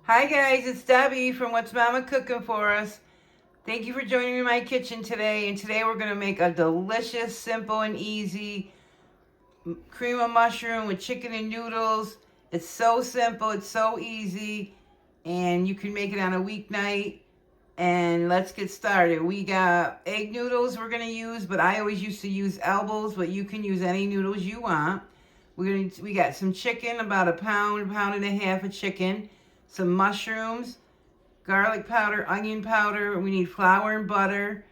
Hi guys, it's Debbie from What's Mama Cooking For Us. Thank you for joining me in my kitchen today. And today we're going to make a delicious, simple, and easy cream of mushroom with chicken and noodles. It's so simple, it's so easy, and you can make it on a weeknight. And let's get started. We got egg noodles we're going to use, but I always used to use elbows, but you can use any noodles you want. We got some chicken, about a pound and a half of chicken, some mushrooms, garlic powder, onion powder. We need flour and butter,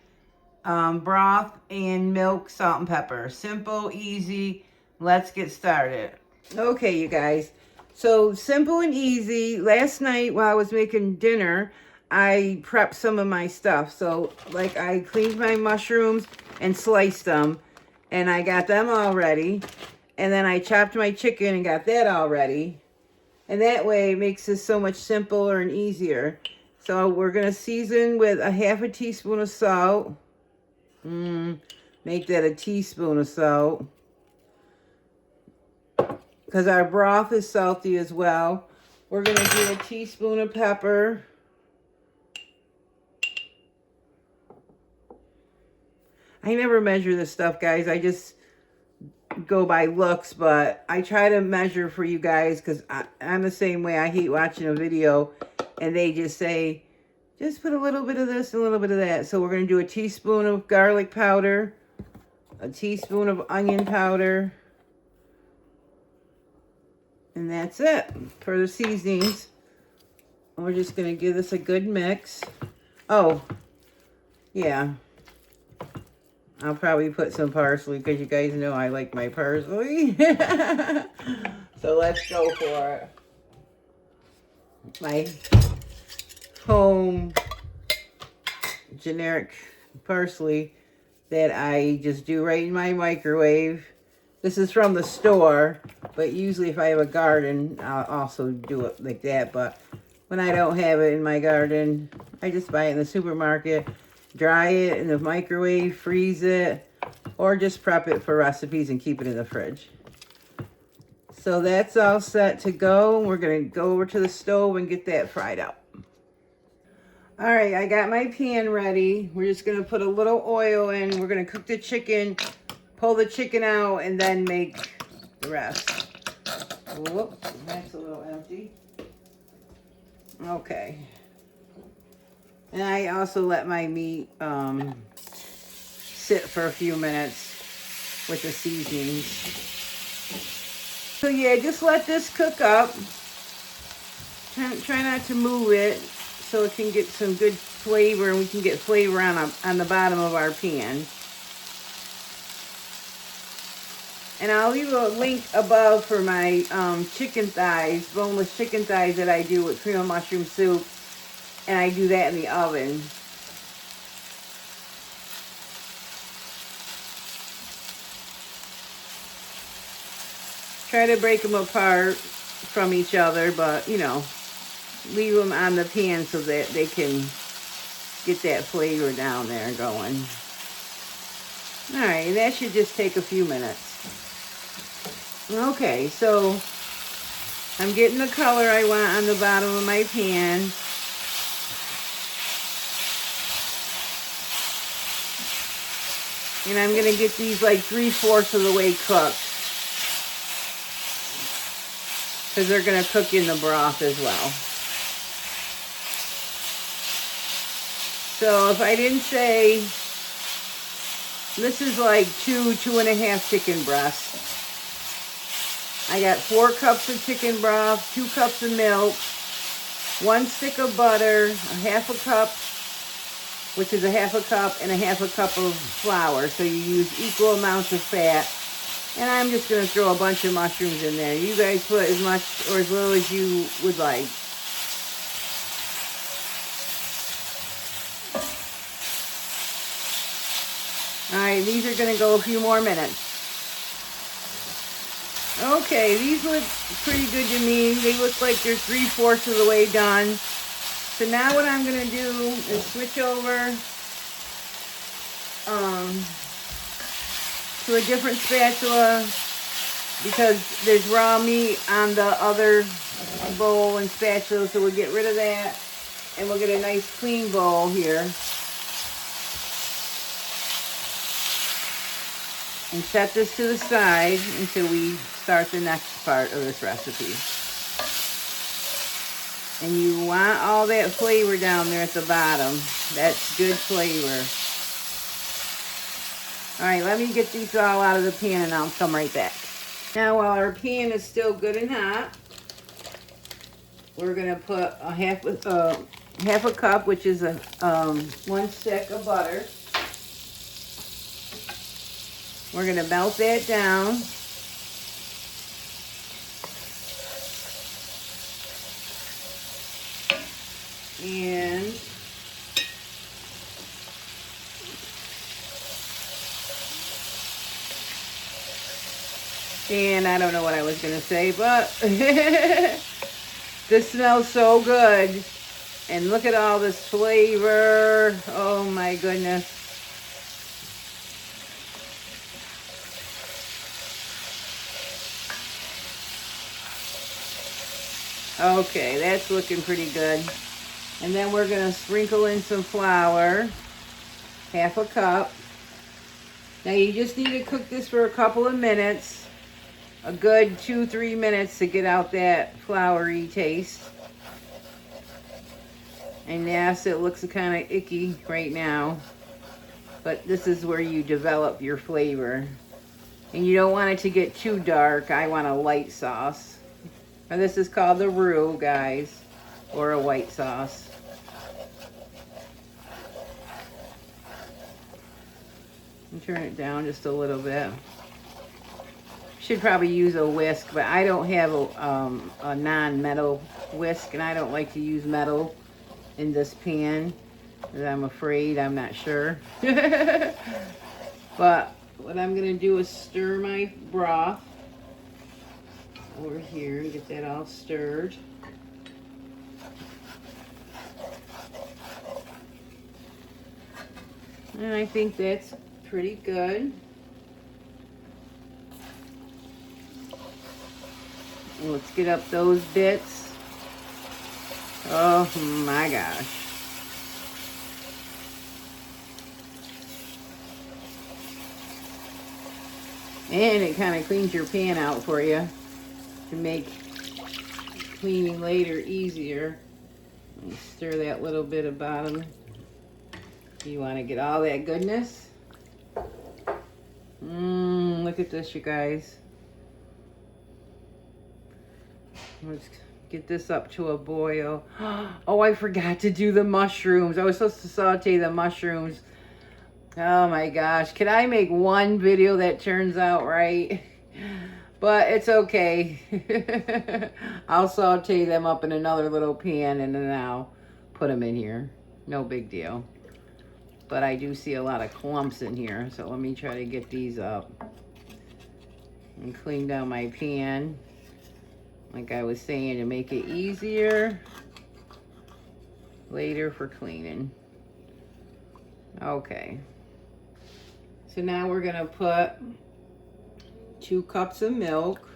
broth, and milk, salt, and pepper. Simple, easy. Let's get started. Okay, you guys. So simple and easy. Last night while I was making dinner, I prepped some of my stuff. So like I cleaned my mushrooms and sliced them, and I got them all ready. And then I chopped my chicken and got that all ready. And that way it makes this so much simpler and easier. So we're going to season with a half a teaspoon of salt. Make that a teaspoon of salt. Because our broth is salty as well. We're going to do a teaspoon of pepper. I never measure this stuff, guys. I just go by looks, but I try to measure for you guys because I'm the same way. I hate watching a video and they just say, just put a little bit of this and a little bit of that. So we're going to do a teaspoon of garlic powder, a teaspoon of onion powder, and that's it for the seasonings. And we're just going to give this a good mix. Oh, yeah. I'll probably put some parsley because you guys know I like my parsley. So let's go for it. My home generic parsley that I just do right in my microwave. This is from the store, but usually if I have a garden, I'll also do it like that. But when I don't have it in my garden, I just buy it in the supermarket. Dry it in the microwave, freeze it, or just prep it for recipes and keep it in the fridge. So that's all set to go. We're going to go over to the stove and get that fried up. All right, I got my pan ready. We're just going to put a little oil in. We're going to cook the chicken, pull the chicken out, and then make the rest. Whoops, that's a little empty. Okay. And I also let my meat sit for a few minutes with the seasonings. So yeah, just let this cook up. Try not to move it so it can get some good flavor and we can get flavor on the bottom of our pan. And I'll leave a link above for my chicken thighs, boneless chicken thighs that I do with cream of mushroom soup. And I do that in the oven. Try to break them apart from each other, but, you know, leave them on the pan so that they can get that flavor down there going. All right, that should just take a few minutes. Okay, so I'm getting the color I want on the bottom of my pan. And I'm going to get these like 3/4 of the way cooked. Because they're going to cook in the broth as well. So if I didn't say, this is like 2.5 chicken breasts. I got 4 cups of chicken broth, 2 cups of milk, 1 stick of butter, a half a cup, which is a half a cup, and a half a cup of flour. So you use equal amounts of fat. And I'm just going to throw a bunch of mushrooms in there. You guys put as much or as little as you would like. Alright, these are going to go a few more minutes. Okay, these look pretty good to me. They look like they're 3/4 of the way done. So now what I'm going to do is switch over to a different spatula because there's raw meat on the other a bowl and spatula, so we'll get rid of that. And we'll get a nice clean bowl here. And set this to the side until we start the next part of this recipe. And you want all that flavor down there at the bottom. That's good flavor. All right, let me get these all out of the pan and I'll come right back. Now while our pan is still good and hot, we're gonna put a half a cup, which is a 1 stick of butter. We're gonna melt that down. And I don't know what I was gonna say, but this smells so good. And look at all this flavor. Oh my goodness. Okay, that's looking pretty good. And then we're gonna sprinkle in some flour, half a cup. Now you just need to cook this for a couple of minutes, a good 2-3 minutes to get out that floury taste. And yes, it looks kind of icky right now, but this is where you develop your flavor. And you don't want it to get too dark. I want a light sauce. Now this is called the roux, guys, or a white sauce. And turn it down just a little bit. Should probably use a whisk, but I don't have a non-metal whisk, and I don't like to use metal in this pan, I'm afraid, I'm not sure. But what I'm gonna do is stir my broth over here and get that all stirred. And I think that's pretty good. Let's get up those bits. Oh my gosh. And it kind of cleans your pan out for you to make cleaning later easier. Let me stir that little bit of bottom. You want to get all that goodness. Look at this, you guys. Let's get this up to a boil. Oh, I forgot to do the mushrooms. I was supposed to saute the mushrooms. Oh my gosh. Can I make one video that turns out right? But it's okay. I'll saute them up in another little pan and then I'll put them in here. No big deal. But I do see a lot of clumps in here. So let me try to get these up. And clean down my pan. Like I was saying, to make it easier later for cleaning. Okay. So now we're gonna put 2 cups of milk.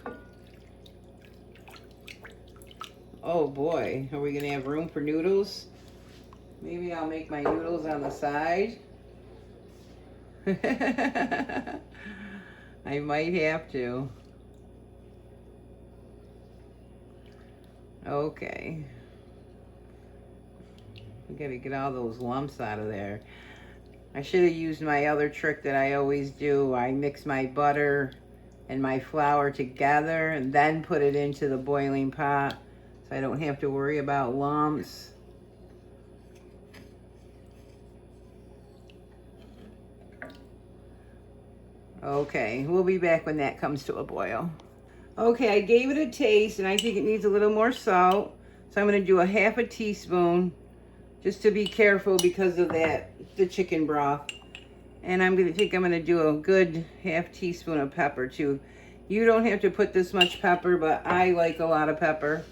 Oh boy, are we gonna have room for noodles? Maybe I'll make my noodles on the side. I might have to. Okay. We gotta get all those lumps out of there. I should have used my other trick that I always do. I mix my butter and my flour together and then put it into the boiling pot so I don't have to worry about lumps. Okay, we'll be back when that comes to a boil. Okay, I gave it a taste and I think it needs a little more salt. So I'm gonna do a half a teaspoon just to be careful because of the chicken broth. And I'm gonna do a good half teaspoon of pepper too. You don't have to put this much pepper, but I like a lot of pepper.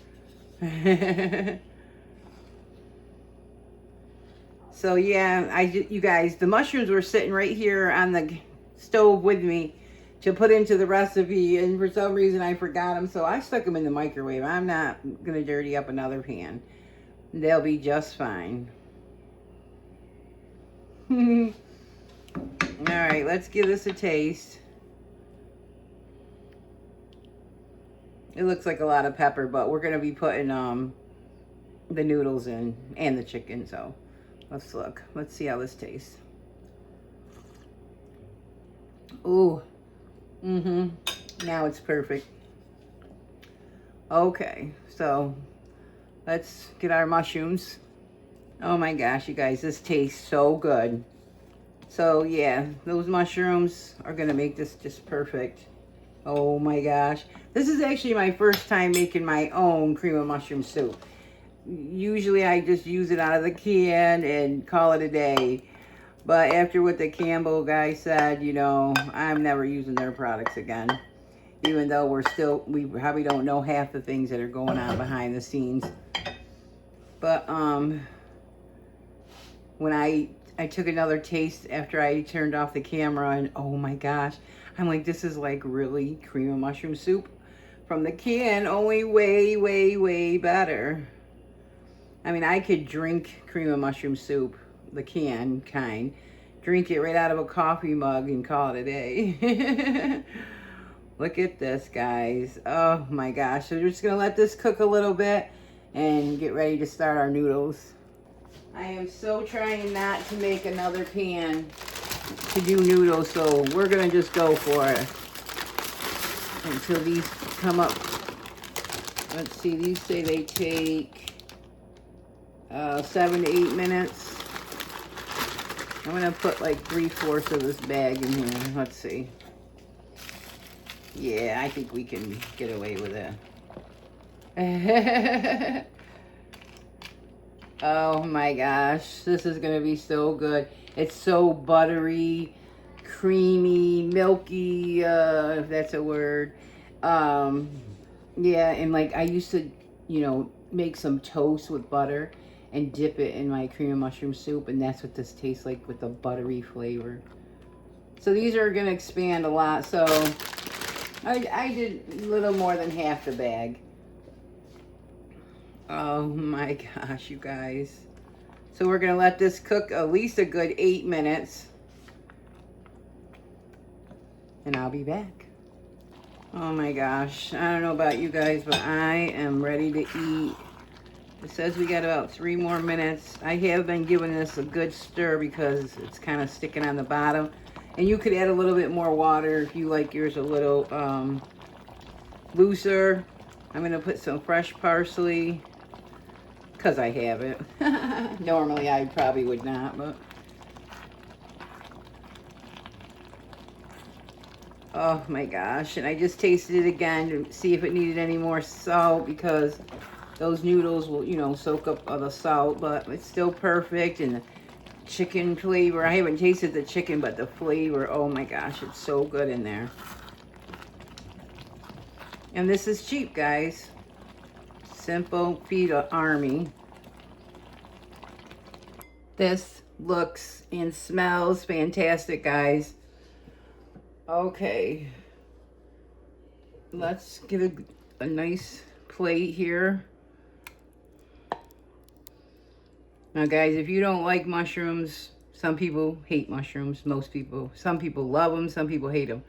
So yeah, you guys, the mushrooms were sitting right here on the stove with me. to put into the recipe, and for some reason I forgot them, so I stuck them in the microwave. I'm not gonna dirty up another pan. They'll be just fine. All right, let's give this a taste. It looks like a lot of pepper, but we're gonna be putting the noodles in and the chicken, so let's look. Let's see how this tastes. Ooh. Now it's perfect. Okay, so let's get our mushrooms. Oh my gosh, you guys, this tastes so good. So yeah, those mushrooms are gonna make this just perfect. Oh my gosh. This is actually my first time making my own cream of mushroom soup. Usually I just use it out of the can and call it a day. But after what the Campbell guy said, you know, I'm never using their products again. Even though we probably don't know half the things that are going on behind the scenes. But when I took another taste after I turned off the camera, and oh my gosh, I'm like, this is like really cream of mushroom soup from the can, only way, way, way better. I mean, I could drink cream of mushroom soup, the can kind, drink it right out of a coffee mug and call it a day. Look at this, guys. Oh my gosh. So we're just gonna let this cook a little bit and get ready to start our noodles. I am so trying not to make another pan to do noodles, so we're gonna just go for it until these come up. Let's see, these say they take 7 to 8 minutes. I'm gonna put like 3/4 of this bag in here. Let's see. Yeah, I think we can get away with it. Oh my gosh, this is gonna be so good. It's so buttery, creamy, milky, if that's a word. Yeah, and like I used to, you know, make some toast with butter and dip it in my cream of mushroom soup, and that's what this tastes like with the buttery flavor. So these are gonna expand a lot, so I did a little more than half the bag. Oh my gosh, you guys. So we're gonna let this cook at least a good 8 minutes. And I'll be back. Oh my gosh, I don't know about you guys, but I am ready to eat. It says we got about 3 more minutes. I have been giving this a good stir because it's kind of sticking on the bottom. And you could add a little bit more water if you like yours a little looser. I'm gonna put some fresh parsley because I have it. Normally I probably would not, but oh my gosh. And I just tasted it again to see if it needed any more salt, because those noodles will, you know, soak up all the salt, but it's still perfect. And the chicken flavor, I haven't tasted the chicken, but the flavor, oh my gosh, it's so good in there. And this is cheap, guys. Simple, feed an army. This looks and smells fantastic, guys. Okay, let's get a nice plate here. Now guys, if you don't like mushrooms, some people hate mushrooms, some people love them, some people hate them.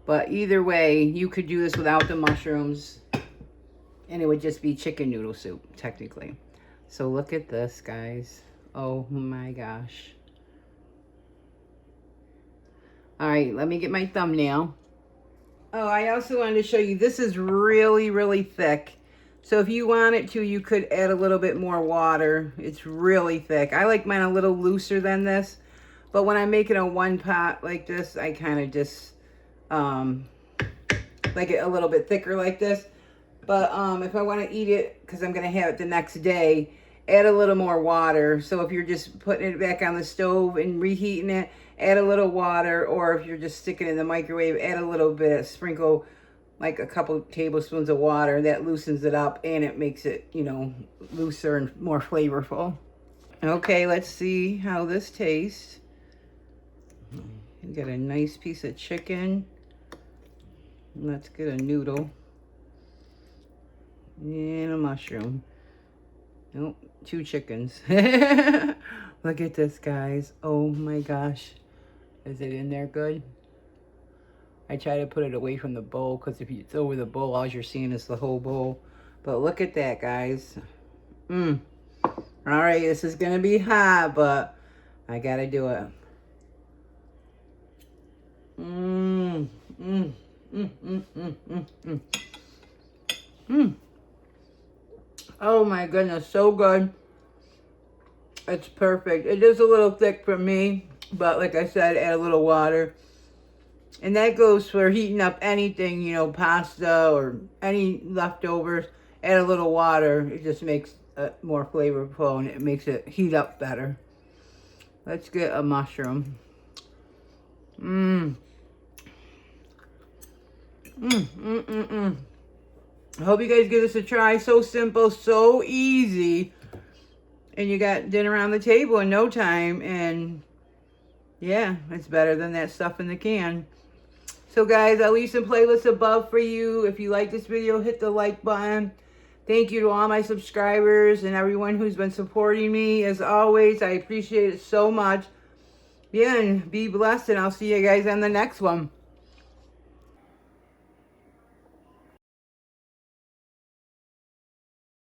But either way, you could do this without the mushrooms and it would just be chicken noodle soup, technically. So look at this, guys. Oh my gosh. All right, let me get my thumbnail. Oh, I also wanted to show you, this is really, really thick. So if you wanted to, you could add a little bit more water. It's really thick. I like mine a little looser than this. But when I'm making a one pot like this, I kind of just like it a little bit thicker like this. But if I want to eat it, because I'm going to have it the next day, add a little more water. So if you're just putting it back on the stove and reheating it, add a little water. Or if you're just sticking it in the microwave, add a little bit, sprinkle like a couple tablespoons of water. That loosens it up and it makes it, you know, looser and more flavorful. Okay, let's see how this tastes. You got a nice piece of chicken. Let's get a noodle. And a mushroom. Nope, 2 chickens. Look at this, guys. Oh my gosh. Is it in there good? I try to put it away from the bowl because if it's over the bowl, all you're seeing is the whole bowl. But look at that, guys. All right, this is going to be hot, but I got to do it. Oh my goodness, so good. It's perfect. It is a little thick for me, but like I said, add a little water. And that goes for heating up anything, you know, pasta or any leftovers. Add a little water. It just makes it more flavorful and it makes it heat up better. Let's get a mushroom. I hope you guys give this a try. So simple, so easy. And you got dinner on the table in no time. And yeah, it's better than that stuff in the can. So guys, I'll leave some playlists above for you. If you like this video, hit the like button. Thank you to all my subscribers and everyone who's been supporting me. As always, I appreciate it so much. Yeah, and be blessed, and I'll see you guys on the next one.